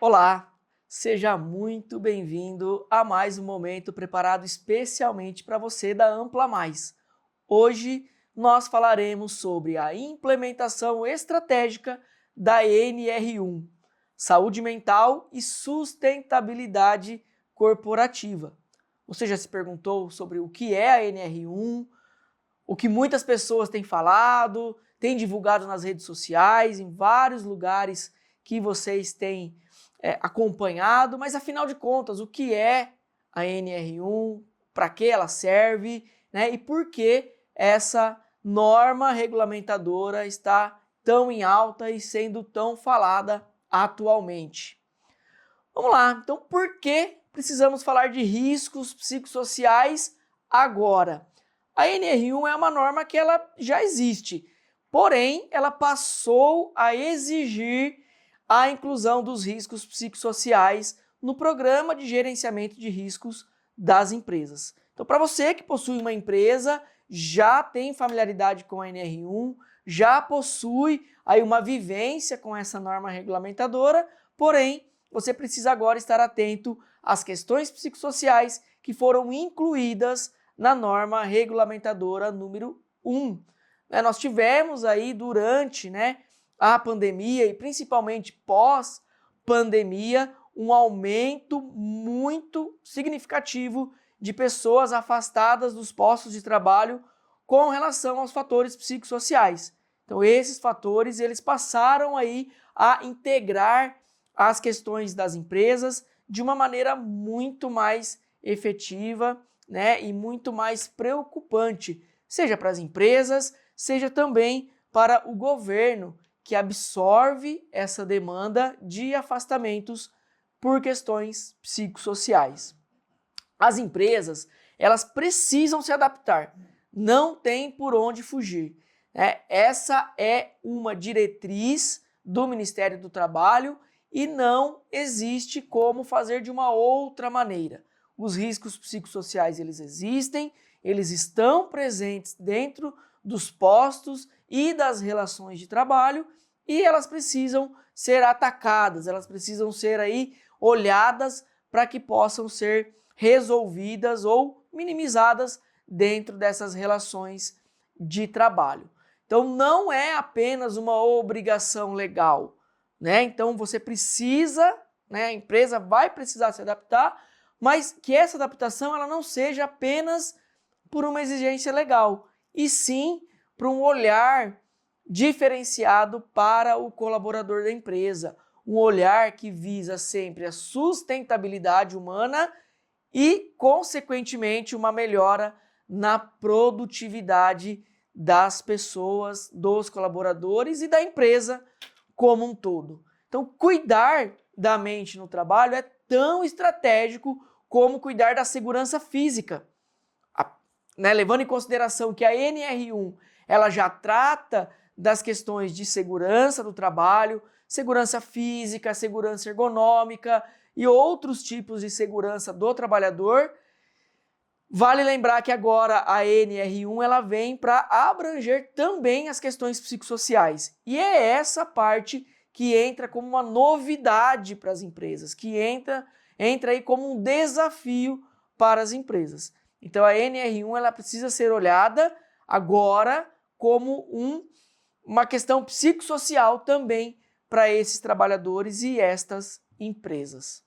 Olá, seja muito bem-vindo a mais um momento preparado especialmente para você da Ampla Mais. Hoje nós falaremos sobre a implementação estratégica da NR1, Saúde Mental e Sustentabilidade Corporativa. Você já se perguntou sobre o que é a NR1, o que muitas pessoas têm falado, têm divulgado nas redes sociais, em vários lugares que vocês têm acompanhado, mas afinal de contas, o que é a NR1, para que ela serve, né, e por que essa norma regulamentadora está tão em alta e sendo tão falada atualmente. Vamos lá, então por que precisamos falar de riscos psicossociais agora? A NR1 é uma norma que ela já existe, porém ela passou a exigir a inclusão dos riscos psicossociais no programa de gerenciamento de riscos das empresas. Então, para você que possui uma empresa, já tem familiaridade com a NR1, já possui aí uma vivência com essa norma regulamentadora, porém, você precisa agora estar atento às questões psicossociais que foram incluídas na norma regulamentadora número 1. Nós tivemos aí durante a pandemia e principalmente pós-pandemia um aumento muito significativo de pessoas afastadas dos postos de trabalho com relação aos fatores psicossociais. Então esses fatores eles passaram aí a integrar as questões das empresas de uma maneira muito mais efetiva, e muito mais preocupante, seja para as empresas, seja também para o governo, que absorve essa demanda de afastamentos por questões psicossociais. As empresas, elas precisam se adaptar, não tem por onde fugir. Essa é uma diretriz do Ministério do Trabalho e não existe como fazer de uma outra maneira. Os riscos psicossociais eles existem, eles estão presentes dentro dos postos e das relações de trabalho e elas precisam ser atacadas, elas precisam ser aí olhadas para que possam ser resolvidas ou minimizadas dentro dessas relações de trabalho. Então não é apenas uma obrigação legal, Então você precisa, a empresa vai precisar se adaptar, mas que essa adaptação ela não seja apenas por uma exigência legal, e sim para um olhar diferenciado para o colaborador da empresa, um olhar que visa sempre a sustentabilidade humana e, consequentemente, uma melhora na produtividade das pessoas, dos colaboradores e da empresa como um todo. Então, cuidar da mente no trabalho é tão estratégico como cuidar da segurança física. Levando em consideração que a NR1 ela já trata das questões de segurança do trabalho, segurança física, segurança ergonômica e outros tipos de segurança do trabalhador. Vale lembrar que agora a NR1 ela vem para abranger também as questões psicossociais. E é essa parte que entra como uma novidade para as empresas, que entra aí como um desafio para as empresas. Então a NR1 ela precisa ser olhada agora como uma questão psicossocial também para esses trabalhadores e estas empresas.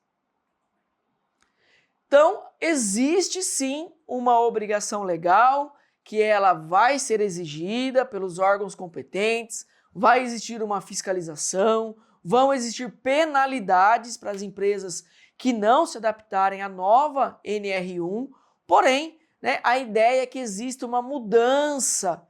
Então existe sim uma obrigação legal que ela vai ser exigida pelos órgãos competentes, vai existir uma fiscalização, vão existir penalidades para as empresas que não se adaptarem à nova NR1, porém, a ideia é que exista uma mudança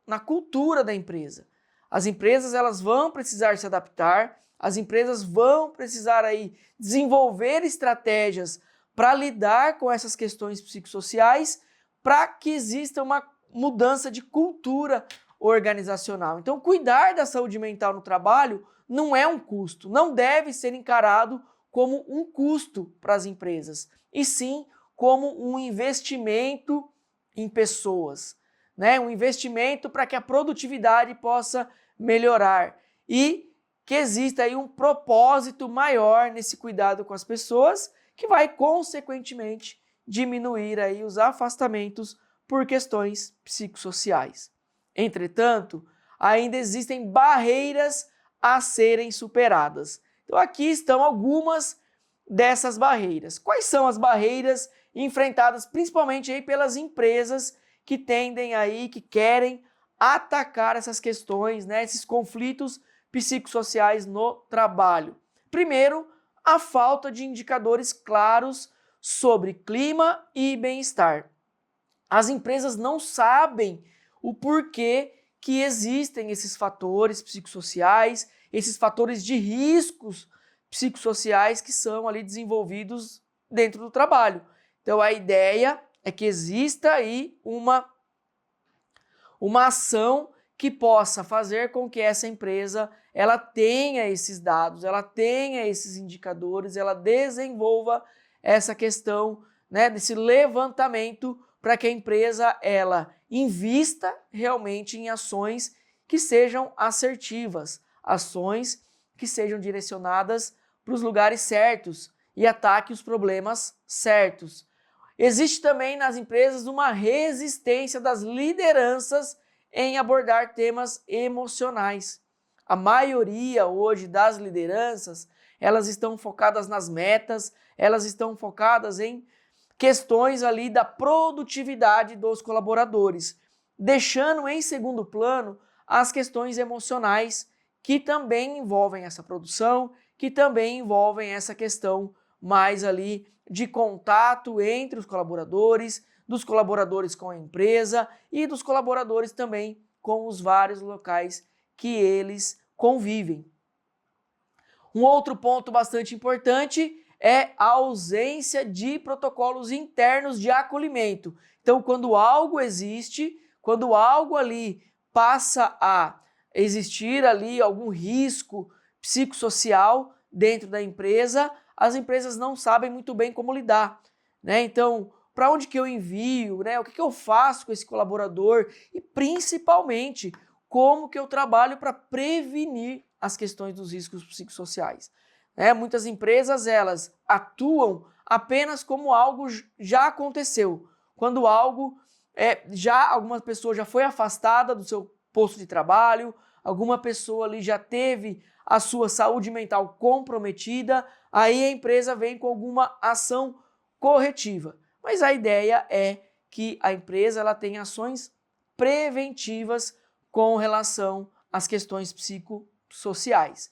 na cultura da empresa. As empresas elas vão precisar se adaptar, as empresas vão precisar aí desenvolver estratégias para lidar com essas questões psicossociais para que exista uma mudança de cultura organizacional. Então, cuidar da saúde mental no trabalho não é um custo, não deve ser encarado como um custo para as empresas, e sim como um investimento em pessoas, um investimento para que a produtividade possa melhorar. E que exista aí um propósito maior nesse cuidado com as pessoas, que vai, consequentemente, diminuir aí os afastamentos por questões psicossociais. Entretanto, ainda existem barreiras a serem superadas. Então aqui estão algumas dessas barreiras. Quais são as barreiras enfrentadas principalmente aí pelas empresas que tendem aí, que querem atacar essas questões, né, esses conflitos psicossociais no trabalho? Primeiro, a falta de indicadores claros sobre clima e bem-estar. As empresas não sabem o porquê que existem esses fatores psicossociais, esses fatores de riscos psicossociais que são ali desenvolvidos dentro do trabalho. Então a ideia é que exista aí uma ação que possa fazer com que essa empresa ela tenha esses dados, ela tenha esses indicadores, ela desenvolva essa questão, né, desse levantamento para que a empresa ela invista realmente em ações que sejam assertivas, ações que sejam direcionadas para os lugares certos e ataque os problemas certos. Existe também nas empresas uma resistência das lideranças em abordar temas emocionais. A maioria hoje das lideranças, elas estão focadas nas metas, elas estão focadas em questões ali da produtividade dos colaboradores, deixando em segundo plano as questões emocionais que também envolvem essa produção, que também envolvem essa questão mais ali de contato entre os colaboradores, dos colaboradores com a empresa e dos colaboradores também com os vários locais que eles convivem. Um outro ponto bastante importante é a ausência de protocolos internos de acolhimento. Então, quando algo existe, quando algo ali passa a existir ali algum risco psicossocial dentro da empresa, as empresas não sabem muito bem como lidar, né? Então, para onde que eu envio, né? O que eu faço com esse colaborador e principalmente como que eu trabalho para prevenir as questões dos riscos psicossociais. Muitas empresas elas atuam apenas como algo já aconteceu, quando algo alguma pessoa já foi afastada do seu posto de trabalho, alguma pessoa ali já teve a sua saúde mental comprometida, aí a empresa vem com alguma ação corretiva. Mas a ideia é que a empresa ela tenha ações preventivas com relação às questões psicossociais.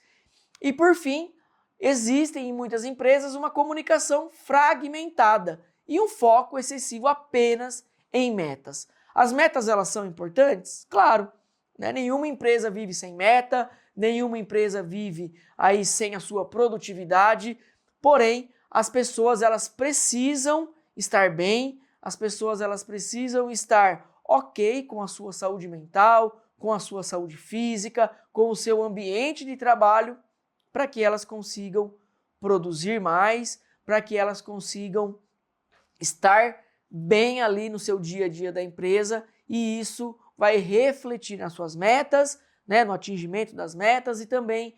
E por fim, existem em muitas empresas uma comunicação fragmentada e um foco excessivo apenas em metas. As metas elas são importantes? Claro, né? Nenhuma empresa vive sem meta, nenhuma empresa vive aí sem a sua produtividade, porém as pessoas elas precisam estar bem, as pessoas elas precisam estar ok com a sua saúde mental, com a sua saúde física, com o seu ambiente de trabalho, para que elas consigam produzir mais, para que elas consigam estar bem ali no seu dia a dia da empresa, e isso vai refletir nas suas metas, né, no atingimento das metas e também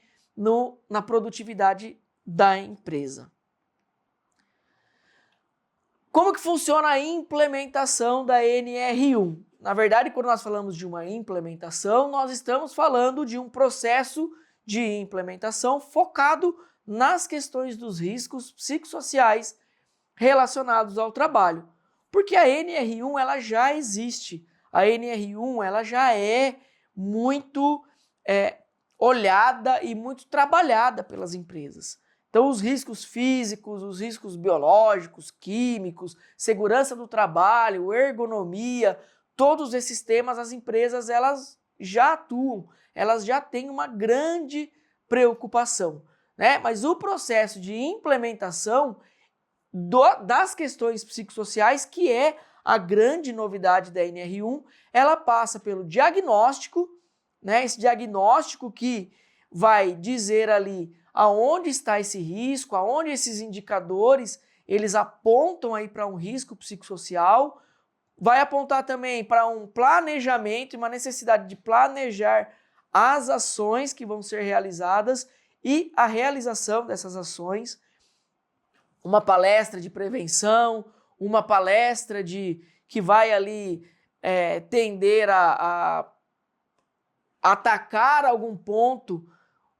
na produtividade da empresa. Como que funciona a implementação da NR1? Na verdade, quando nós falamos de uma implementação, nós estamos falando de um processo de implementação focado nas questões dos riscos psicossociais relacionados ao trabalho. Porque a NR1 ela já existe, a NR1 ela já é muito olhada e muito trabalhada pelas empresas. Então os riscos físicos, os riscos biológicos, químicos, segurança do trabalho, ergonomia, todos esses temas as empresas elas já atuam, elas já têm uma grande preocupação, né? Mas o processo de implementação das questões psicossociais, que é a grande novidade da NR1, ela passa pelo diagnóstico, né? Esse diagnóstico que vai dizer ali aonde está esse risco, aonde esses indicadores eles apontam aí para um risco psicossocial, vai apontar também para um planejamento e uma necessidade de planejar as ações que vão ser realizadas e a realização dessas ações, uma palestra de prevenção, uma palestra que vai ali tender a atacar algum ponto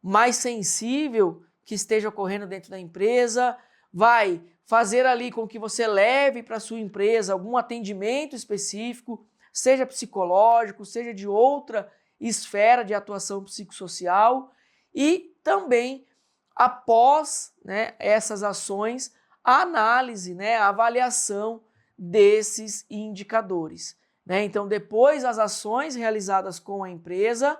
mais sensível que esteja ocorrendo dentro da empresa, vai fazer ali com que você leve para a sua empresa algum atendimento específico, seja psicológico, seja de outra esfera de atuação psicossocial, e também, após, né, essas ações, a análise, né, a avaliação desses indicadores, né? Então, depois das ações realizadas com a empresa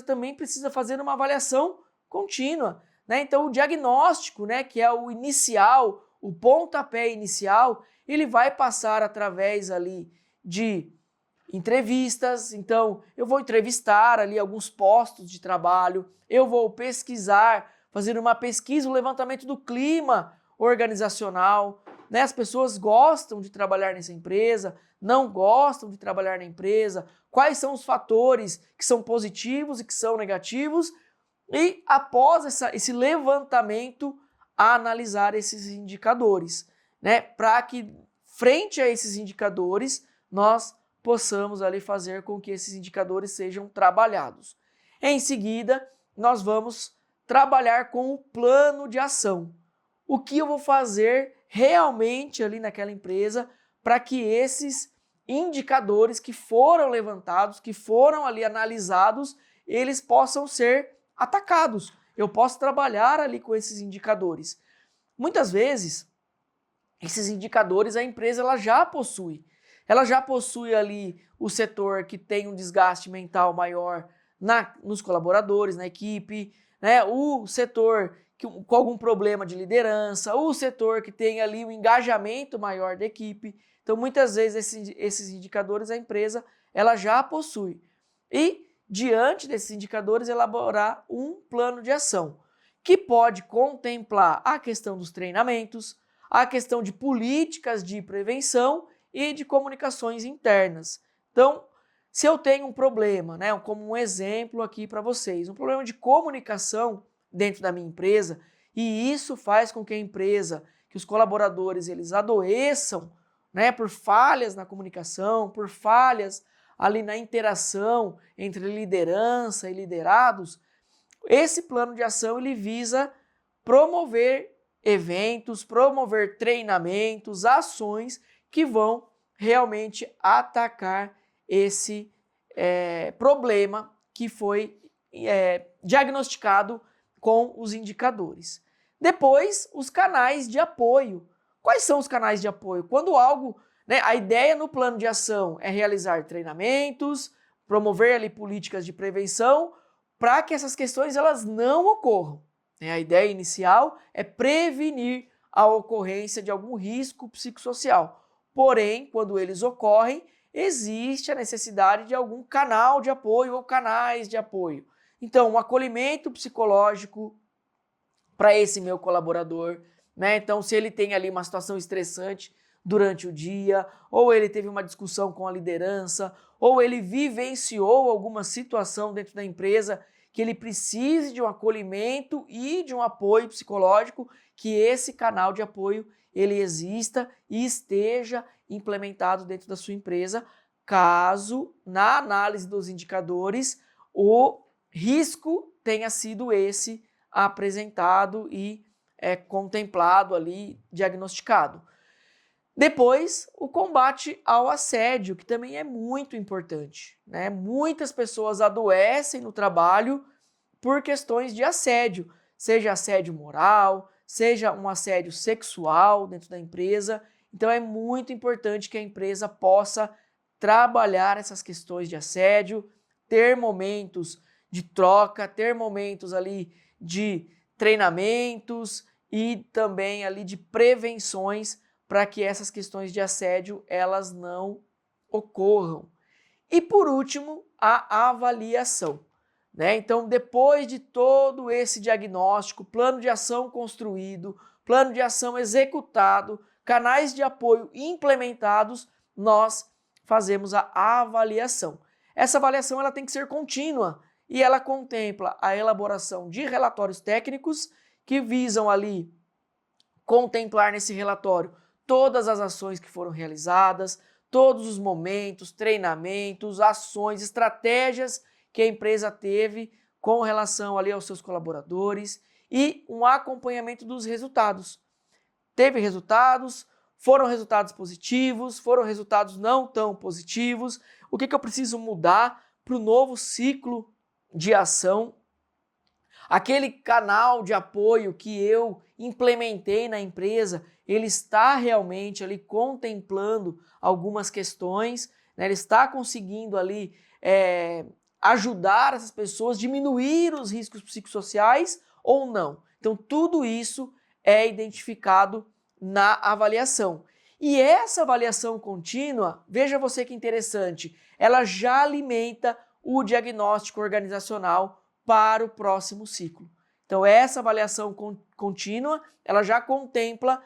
também precisa fazer uma avaliação contínua, né? Então, o diagnóstico, né, que é o inicial, o pontapé inicial, ele vai passar através ali de entrevistas. Então, eu vou entrevistar ali alguns postos de trabalho, eu vou pesquisar, fazer uma pesquisa, um levantamento do clima organizacional, né? As pessoas gostam de trabalhar nessa empresa, não gostam de trabalhar na empresa, quais são os fatores que são positivos e que são negativos, e após esse levantamento, analisar esses indicadores, né? Para que, frente a esses indicadores, nós possamos ali fazer com que esses indicadores sejam trabalhados. Em seguida, nós vamos trabalhar com o plano de ação. O que eu vou fazer realmente ali naquela empresa para que esses indicadores que foram levantados, que foram ali analisados, eles possam ser atacados. Eu posso trabalhar ali com esses indicadores. Muitas vezes, esses indicadores a empresa ela já possui. Ela já possui ali o setor que tem um desgaste mental maior nos colaboradores, na equipe, né? O setor com algum problema de liderança, o setor que tem ali um engajamento maior da equipe. Então, muitas vezes, esses indicadores a empresa ela já possui. E, diante desses indicadores, elaborar um plano de ação, que pode contemplar a questão dos treinamentos, a questão de políticas de prevenção e de comunicações internas. Então, se eu tenho um problema, né, como um exemplo aqui para vocês, um problema de comunicação dentro da minha empresa, e isso faz com que a empresa, que os colaboradores eles adoeçam, né, por falhas na comunicação, por falhas ali na interação entre liderança e liderados, esse plano de ação ele visa promover eventos, promover treinamentos, ações que vão realmente atacar esse problema que foi diagnosticado com os indicadores. Depois, os canais de apoio. Quais são os canais de apoio? Quando algo, né, a ideia no plano de ação é realizar treinamentos, promover ali políticas de prevenção para que essas questões elas não ocorram. A ideia inicial é prevenir a ocorrência de algum risco psicossocial. Porém, quando eles ocorrem, existe a necessidade de algum canal de apoio ou canais de apoio. Então, um acolhimento psicológico para esse meu colaborador, né? Então, se ele tem ali uma situação estressante durante o dia, ou ele teve uma discussão com a liderança, ou ele vivenciou alguma situação dentro da empresa que ele precise de um acolhimento e de um apoio psicológico, que esse canal de apoio ele exista e esteja implementado dentro da sua empresa, caso, na análise dos indicadores, o risco tenha sido esse apresentado e contemplado ali, diagnosticado. Depois, o combate ao assédio, que também é muito importante, né? Muitas pessoas adoecem no trabalho por questões de assédio, seja assédio moral, seja um assédio sexual dentro da empresa. Então é muito importante que a empresa possa trabalhar essas questões de assédio, ter momentos de troca, ter momentos ali de treinamentos e também ali de prevenções para que essas questões de assédio elas não ocorram. E por último, a avaliação, né? Então, depois de todo esse diagnóstico, plano de ação construído, plano de ação executado, canais de apoio implementados, nós fazemos a avaliação. Essa avaliação ela tem que ser contínua e ela contempla a elaboração de relatórios técnicos que visam ali contemplar nesse relatório todas as ações que foram realizadas, todos os momentos, treinamentos, ações, estratégias que a empresa teve com relação ali aos seus colaboradores e um acompanhamento dos resultados. Teve resultados, foram resultados positivos, foram resultados não tão positivos, o que eu preciso mudar para o novo ciclo de ação, aquele canal de apoio que eu implementei na empresa, ele está realmente ali contemplando algumas questões, né? Ele está conseguindo ali ajudar essas pessoas, diminuir os riscos psicossociais ou não. Então tudo isso é identificado na avaliação. E essa avaliação contínua, veja você que interessante, ela já alimenta o diagnóstico organizacional para o próximo ciclo. Então essa avaliação contínua, ela já contempla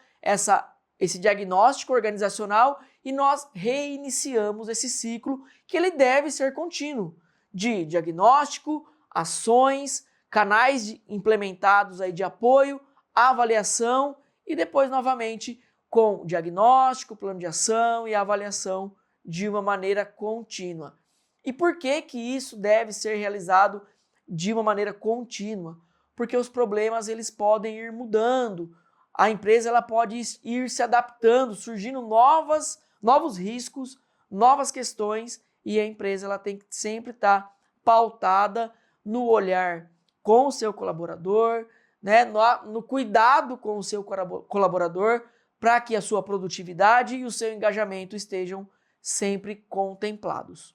esse diagnóstico organizacional e nós reiniciamos esse ciclo que ele deve ser contínuo, de diagnóstico, ações, canais implementados aí de apoio, avaliação e depois novamente com diagnóstico, plano de ação e avaliação de uma maneira contínua. E por que que isso deve ser realizado de uma maneira contínua? Porque os problemas eles podem ir mudando, a empresa ela pode ir se adaptando, surgindo novos riscos, novas questões e a empresa ela tem que sempre estar pautada no olhar com o seu colaborador, né, no cuidado com o seu colaborador para que a sua produtividade e o seu engajamento estejam sempre contemplados.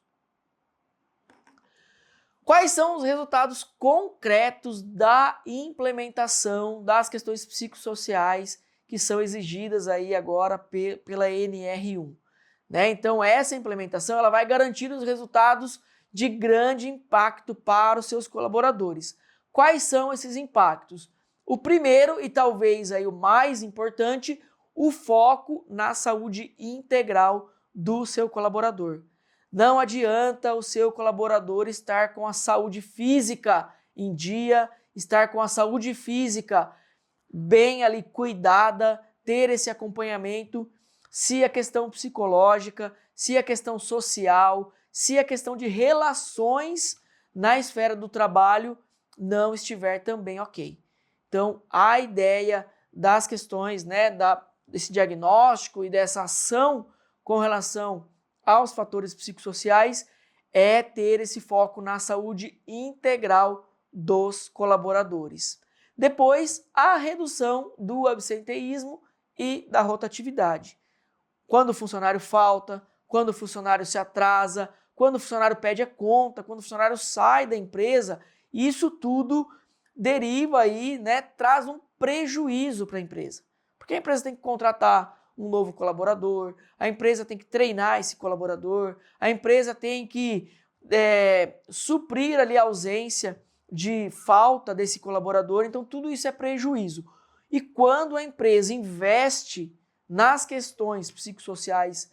Quais são os resultados concretos da implementação das questões psicossociais que são exigidas aí agora pela NR1? Né? Então essa implementação ela vai garantir os resultados de grande impacto para os seus colaboradores. Quais são esses impactos? O primeiro e talvez aí o mais importante, o foco na saúde integral do seu colaborador. Não adianta o seu colaborador estar com a saúde física em dia, estar com a saúde física bem ali cuidada, ter esse acompanhamento, se a questão psicológica, se a questão social, se a questão de relações na esfera do trabalho não estiver também ok. Então, a ideia das questões, né, desse diagnóstico e dessa ação com relação aos fatores psicossociais é ter esse foco na saúde integral dos colaboradores. Depois, a redução do absenteísmo e da rotatividade. Quando o funcionário falta, quando o funcionário se atrasa, quando o funcionário pede a conta, quando o funcionário sai da empresa, isso tudo deriva aí, né, traz um prejuízo para a empresa. Porque a empresa tem que contratar um novo colaborador, a empresa tem que treinar esse colaborador, a empresa tem que suprir ali a ausência de falta desse colaborador, então tudo isso é prejuízo. E quando a empresa investe nas questões psicossociais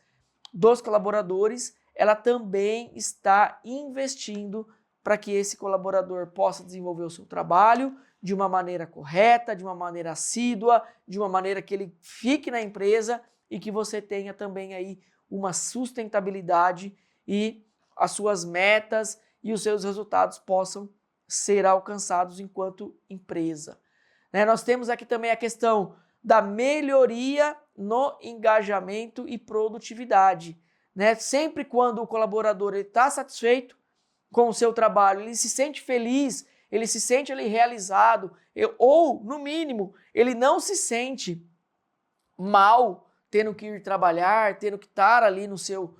dos colaboradores, ela também está investindo para que esse colaborador possa desenvolver o seu trabalho de uma maneira correta, de uma maneira assídua, de uma maneira que ele fique na empresa e que você tenha também aí uma sustentabilidade e as suas metas e os seus resultados possam ser alcançados enquanto empresa. Né? Nós temos aqui também a questão da melhoria no engajamento e produtividade. Né? Sempre quando o colaborador está satisfeito com o seu trabalho, ele se sente feliz, ele se sente ali realizado, ou, no mínimo, ele não se sente mal tendo que ir trabalhar, tendo que estar ali no seu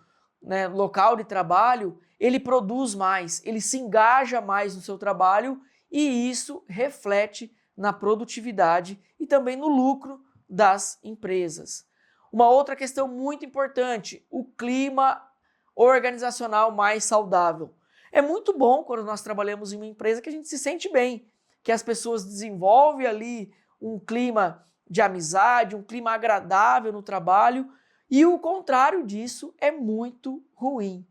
local de trabalho, ele produz mais, ele se engaja mais no seu trabalho e isso reflete na produtividade e também no lucro das empresas. Uma outra questão muito importante, o clima organizacional mais saudável. É muito bom quando nós trabalhamos em uma empresa que a gente se sente bem, que as pessoas desenvolvem ali um clima de amizade, um clima agradável no trabalho, e o contrário disso é muito ruim.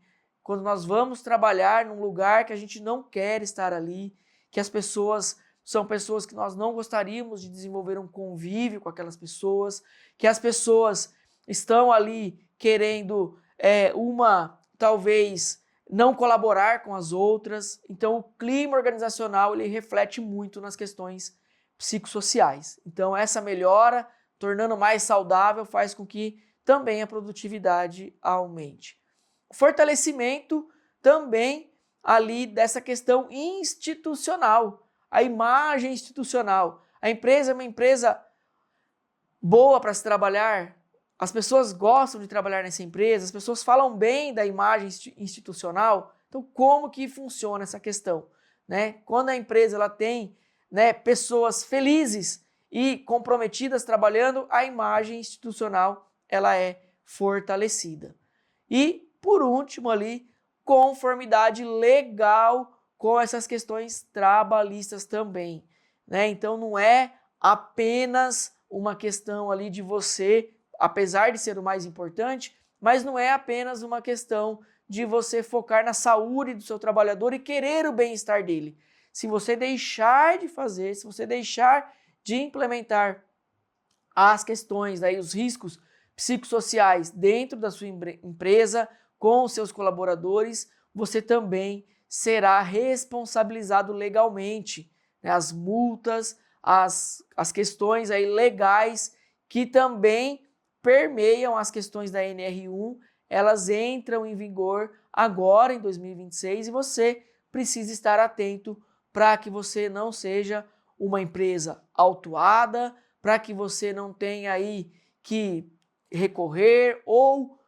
quando nós vamos trabalhar num lugar que a gente não quer estar ali, que as pessoas são pessoas que nós não gostaríamos de desenvolver um convívio com aquelas pessoas, que as pessoas estão ali querendo talvez não colaborar com as outras. Então o clima organizacional ele reflete muito nas questões psicossociais. Então essa melhora, tornando mais saudável, faz com que também a produtividade aumente. O fortalecimento também ali dessa questão institucional, a imagem institucional. A empresa é uma empresa boa para se trabalhar, as pessoas gostam de trabalhar nessa empresa, as pessoas falam bem da imagem institucional. Então, como que funciona essa questão? Né? Quando a empresa ela tem, né, pessoas felizes e comprometidas trabalhando, a imagem institucional ela é fortalecida. E, por último ali, conformidade legal com essas questões trabalhistas também. Né? Então, não é apenas uma questão ali de você, apesar de ser o mais importante, mas não é apenas uma questão de você focar na saúde do seu trabalhador e querer o bem-estar dele. Se você deixar de fazer, se você deixar de implementar as questões, daí, os riscos psicossociais dentro da sua empresa, com os seus colaboradores, você também será responsabilizado legalmente. Né? As multas, as questões aí legais que também permeiam as questões da NR1, elas entram em vigor agora em 2026 e você precisa estar atento para que você não seja uma empresa autuada, para que você não tenha aí que recorrer ou,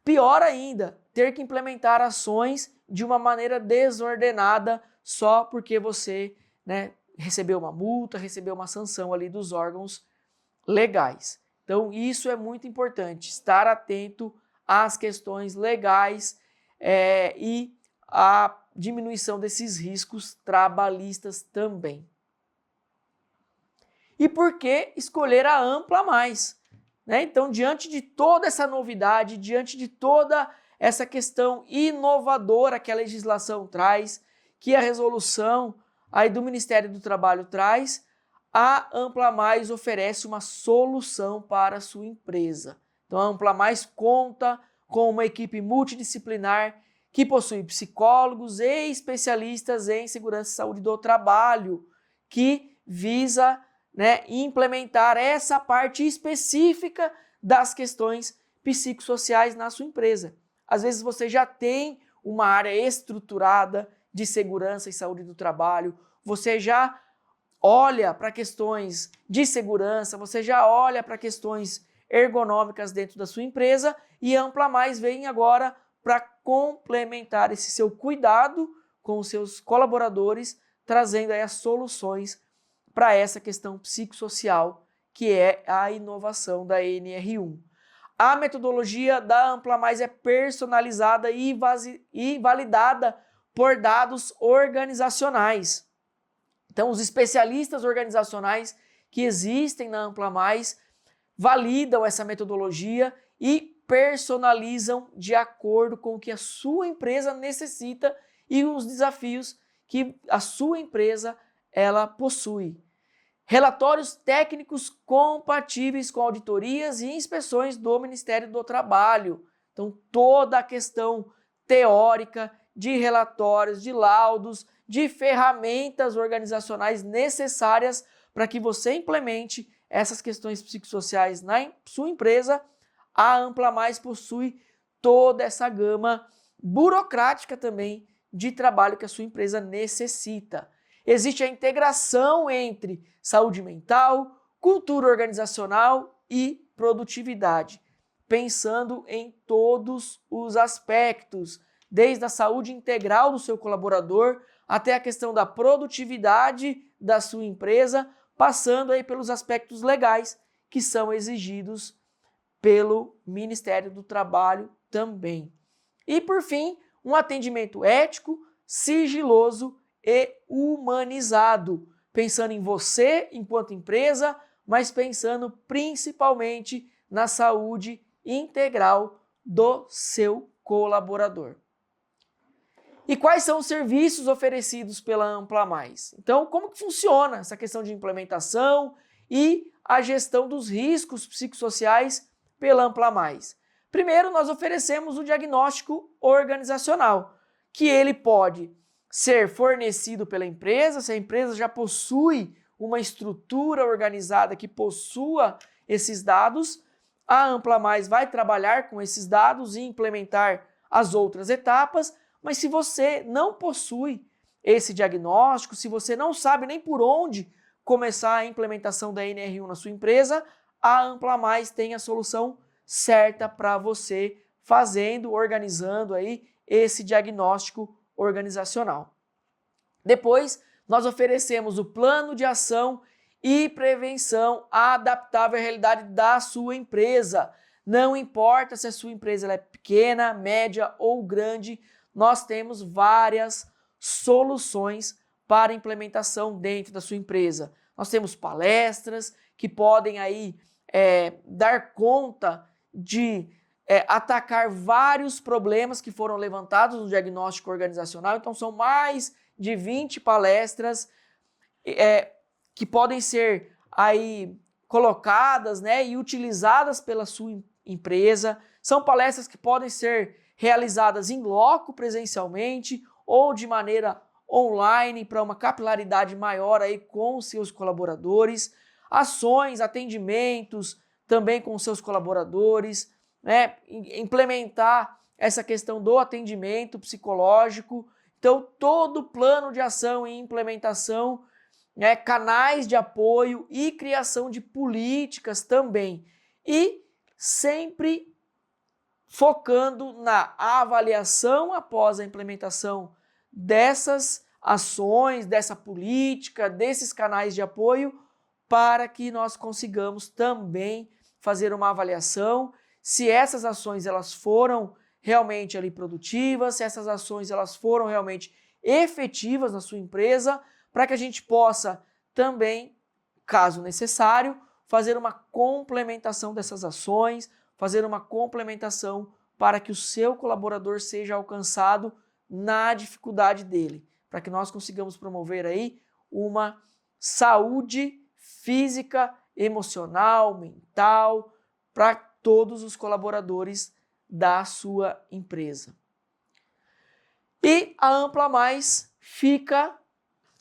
pior ainda, ter que implementar ações de uma maneira desordenada só porque você, né, recebeu uma multa, recebeu uma sanção ali dos órgãos legais. Então isso é muito importante, estar atento às questões legais e à diminuição desses riscos trabalhistas também. E por que escolher a Ampla Mais? Né? Então, diante de toda essa novidade, diante de toda essa questão inovadora que a legislação traz, que a resolução aí do Ministério do Trabalho traz, a Ampla Mais oferece uma solução para a sua empresa. Então, a Ampla Mais conta com uma equipe multidisciplinar que possui psicólogos e especialistas em segurança e saúde do trabalho, que visa, né, implementar essa parte específica das questões psicossociais na sua empresa. Às vezes você já tem uma área estruturada de segurança e saúde do trabalho, você já olha para questões de segurança, você já olha para questões ergonômicas dentro da sua empresa e a Ampla Mais vem agora para complementar esse seu cuidado com os seus colaboradores, trazendo aí as soluções para essa questão psicossocial, que é a inovação da NR1. A metodologia da Ampla Mais é personalizada e validada por dados organizacionais. Então, os especialistas organizacionais que existem na Ampla Mais validam essa metodologia e personalizam de acordo com o que a sua empresa necessita e os desafios que a sua empresa ela possui. Relatórios técnicos compatíveis com auditorias e inspeções do Ministério do Trabalho. Então, toda a questão teórica de relatórios, de laudos, de ferramentas organizacionais necessárias para que você implemente essas questões psicossociais na sua empresa, a Ampla Mais possui toda essa gama burocrática também de trabalho que a sua empresa necessita. Existe a integração entre saúde mental, cultura organizacional e produtividade, pensando em todos os aspectos, desde a saúde integral do seu colaborador até a questão da produtividade da sua empresa, passando aí pelos aspectos legais que são exigidos pelo Ministério do Trabalho também. E por fim, um atendimento ético, sigiloso e humanizado, pensando em você enquanto empresa, mas pensando principalmente na saúde integral do seu colaborador. E quais são os serviços oferecidos pela Ampla Mais? Então, como que funciona essa questão de implementação e a gestão dos riscos psicossociais pela Ampla Mais? Primeiro, nós oferecemos o diagnóstico organizacional, que ele pode ser fornecido pela empresa, se a empresa já possui uma estrutura organizada que possua esses dados, a Ampla Mais vai trabalhar com esses dados e implementar as outras etapas. Mas se você não possui esse diagnóstico, se você não sabe nem por onde começar a implementação da NR1 na sua empresa, a Ampla Mais tem a solução certa para você, fazendo, organizando aí esse diagnóstico organizacional. Depois, nós oferecemos o plano de ação e prevenção adaptável à realidade da sua empresa. Não importa se a sua empresa é pequena, média ou grande, nós temos várias soluções para implementação dentro da sua empresa. Nós temos palestras que podem aí dar conta de atacar vários problemas que foram levantados no diagnóstico organizacional. Então são mais de 20 palestras que podem ser aí colocadas, né, e utilizadas pela sua empresa. São palestras que podem ser realizadas em loco presencialmente ou de maneira online para uma capilaridade maior aí com os seus colaboradores, ações, atendimentos também com os seus colaboradores, né? Implementar essa questão do atendimento psicológico. Então, todo o plano de ação e implementação, né? Canais de apoio e criação de políticas também. E sempre focando na avaliação após a implementação dessas ações, dessa política, desses canais de apoio, para que nós consigamos também fazer uma avaliação se essas ações elas foram realmente ali produtivas, se essas ações elas foram realmente efetivas na sua empresa, para que a gente possa também, caso necessário, fazer uma complementação dessas ações, fazer uma complementação para que o seu colaborador seja alcançado na dificuldade dele, para que nós consigamos promover aí uma saúde física, emocional, mental, para todos os colaboradores da sua empresa. E a Ampla Mais fica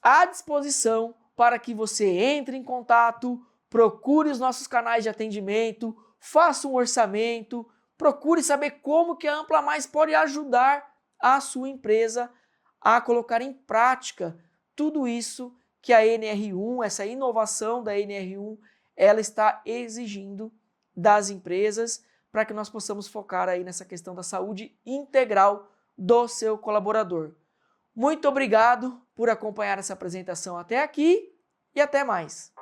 à disposição para que você entre em contato, procure os nossos canais de atendimento, faça um orçamento, procure saber como que a Ampla Mais pode ajudar a sua empresa a colocar em prática tudo isso que a NR1, essa inovação da NR1, ela está exigindo das empresas para que nós possamos focar aí nessa questão da saúde integral do seu colaborador. Muito obrigado por acompanhar essa apresentação até aqui e até mais.